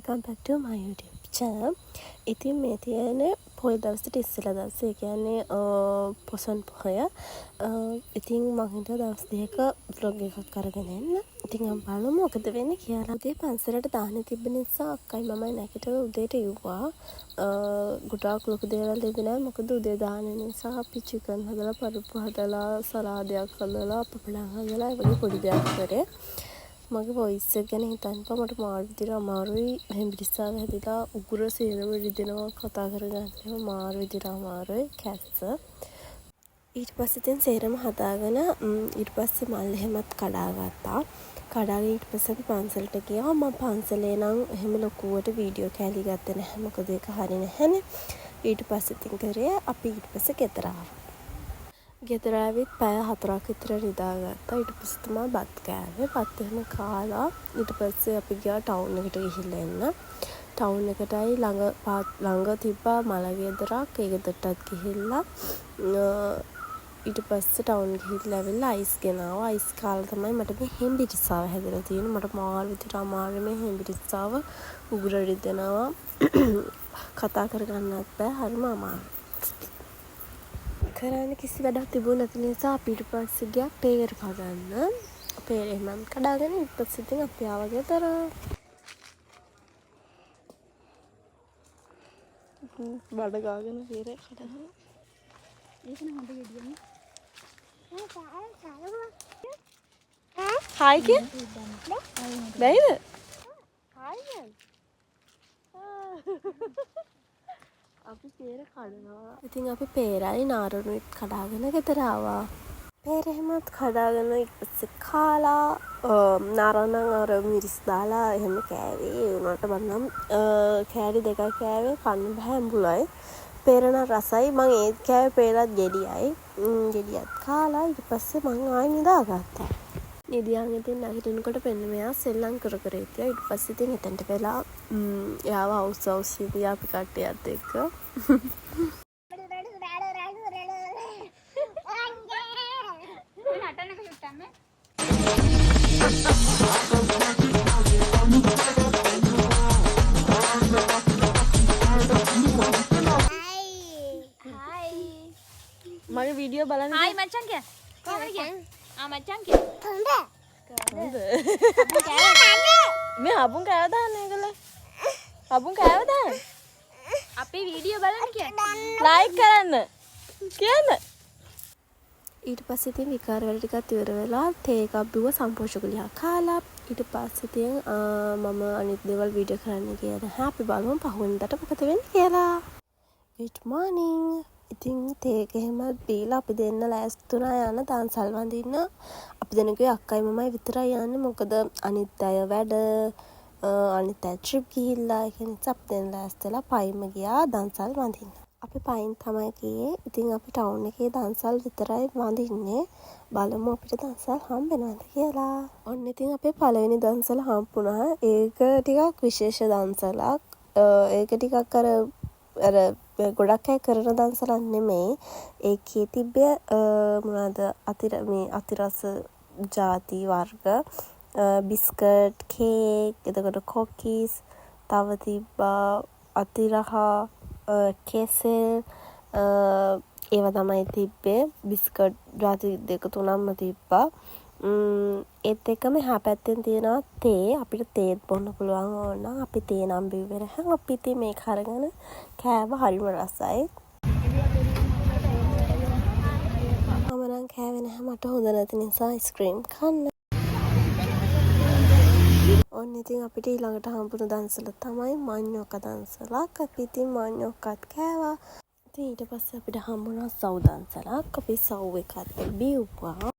welcome back to my YouTube channel. ඉතින් මේ තියෙන පොය දවසට ඉස්සෙල්ලා දවස. ඒ කියන්නේ පොසොන් පොය. ඉතින් මම හිතුවා දවස් දෙකක vlog එකක් අරගෙන එන්න. ඉතින් අපි බලමු මොකද වෙන්නේ කියලා. උදේ පන්සලට දාන්න තිබ්බ නිසා අක්කයි මමයි නැගිටලා උදේට ඉව්වා. ගොඩාක් ලොකු දේවල් දෙන්නේ නැහැ. මොකද උදේ දාන නිසා අපි චිකන් හදලා පරුප්පු හදලා සලාදයක් හදලා පපඩම් හදලා ඒ වගේ පොඩි දෙයක් කරේ. මගේ වොයිස් එක ගැන හිතන්නකෝ මට මාරු විදිහට අමාරුයි. එහෙම පිටිස්සාව හැදිලා උගුර සේරම රිදෙනවා කතා කරගන්න. මාරු විදිහට අමාරුයි කැස්ස. ඊට පස්සේ දැන් සේරම හදාගෙන ඊට පස්සේ මල් එහෙමත් කඩාගත්තා. කඩාගෙන ඊට පස්සේ අපි පන්සලට ගියා. මම පන්සලේ නම් එහෙම ලොකුවට වීඩියෝ කැලි ගත්තේ නැහැ. මොකද ඒක හරිය නැහැනේ. ඊට පස්සේ ඉතින් කරේ අපි ඊට පස්සේ ගෙදර ආවා. ගෙදර ඇවිත් පැය 4ක් විතර නිදාගත්තා. ඊට පස්සේ තමයි බත් කෑවේ. බත් එහෙම කාලා ඊට පස්සේ අපි ගියා ටවුන් එකට ගිහිල්ලා එන්න. ටවුන් එකටයි ළඟ තිබ්බා මල ගෙදරක්. ඒ ගෙදරටත් ගිහිල්ලා ඊට පස්සේ ටවුන් ගිහිල්ලා ඇවිල්ලා අයිස් ගෙනාවා. අයිස් කාලා තමයි මට මේ හෙම්බිරිස්සාව හැදලා තියෙන්නේ. මට මාරු විදිහට අමාරු මේ හෙම්බිරිස්සාව උගුර රිදෙනවා. කතා කරගන්නත් බෑ. හරිම අමාරුයි. කරන්න කිසි වැඩක් තිබුණ නැති නිසා අපි ඊට පස්සේ ගියා පේර කඩන්න. පේර එහෙනම් කඩාගෙන ඊට පස්සේ ඉතින් අපි ආවා ගෙදර. බඩ ගාගෙන පේර කඩනවා. ඒක නම් හොඳ ගෙඩියනේ. හායි කිය. බැයිද? හායි නේද? අපි පේර කඩනවා. ඉතින් අපි පේරයි නාරනුත් කඩාගෙන ගෙදර ආවා. පේර එහෙමත් කඩාගෙන ඉපස්සේ කාලා නාරනන් අර මිරිස් දාලා එහෙම කෑවේ. ඒ උනට බන්නම් කෑලි දෙකක් කෑවේ කන්න බෑ අඹුලයි. පේරන රසයි. මම ඒත් කෑවේ පේරත් ගෙඩියයි. ගෙඩියත් කාලා ඊට පස්සේ මම ආයෙ නිදාගත්තා. නිදියන් ඉතින් නැගිටිනකොට පෙන්න මෙයා සෙල්ලම් කර කර හිටියා. ඊට පස්සේ ඉතින් එතනට වෙලා එයාව අවුස් හිටියා අපි කට්ටියත් එක්ක. මගේ වීඩියෝ බලන්න. හායි මචං කිය. කොහමද කියන්නේ? මචං කිය. කොහොමද? මේ හබුන් කෑව දාන්න ඒගොල්ලෝ. හබුන් කෑව දාන්න. අපි වීඩියෝ බලන්න කිය. ලයික් කරන්න. කියන්න. ඊට පස්සේ ඉතින් විකාර වල ටිකක් ඉවර වෙලා තේ එකක් බිව්ව සම්පෝෂක ගුලියක් කාලා ඊට පස්සේ ඉතින් මම අනිත් දේවල් වීඩියෝ කරන්න කියලා නැහැ. අපි බලමු පහුවෙනිදාට මොකද වෙන්නේ කියලා. good morning. ඉතින් තේ එක එහෙම බීලා අපි දෙන්න ලෑස්ති වුණා යන දන්සල් වඳින්න. අපි දෙන්නගේ අක්කයි මමයි විතරයි යන්නේ. මොකද අනිත් අය වැඩ අනිත් අය ට්‍රිප් ගිහිල්ලා ඒක නිසා අපි දෙන්න ලෑස්තිලා පයින්ම ගියා දන්සල් වඳින්න. අපි පයින් තමයි ගියේ. ඉතින් අපි ටවුන් එකේ දන්සල් විතරයි වඳින්නේ. බලමු අපිට දන්සල් හම්බෙනවද කියලා. ඔන්න ඉතින් අපේ පළවෙනි දන්සල හම්බුණා. ඒක ටිකක් විශේෂ දන්සලක්. ඒක ටිකක් අර ගොඩක් අය කරන දන්සලක් නෙමෙයි. ඒකේ තිබ්බේ මොනවාද අතිරස ජාති වර්ග බිස්කට් කේක් එතකොට කොකීස් තව තිබ්බා අතිරහ කෙසෙල් ඒවා තමයි තිබ්බේ. බිස්කට් ජාති දෙක තුනක්ම තිබ්බා. ඒත් එක්කම එහා පැත්තෙන් තියෙනවා තේ. අපිට තේත් බොන්න පුළුවන් ඕන නම් අපි තේ නම් බිව්වේ නැහැ. අපි ඉතින් මේක අරගෙන කෑවා. හරිම රසයි. මම නම් කෑවේ නැහැ. මට හොඳ නැති නිසා අයිස්ක්‍රීම් කන්න. ඔන්න ඉතින් අපිට ඊළඟට හම්බුණු දන්සල තමයි මඤ්ඤොක්ක දන්සලක්. අපි ඉතින් මඤ්ඤොක්කත් කෑවා. ඉතින් ඊට පස්සේ අපිට හම්බුණා සව් දන්සලක්. අපි සව් එකත් බිව්වා.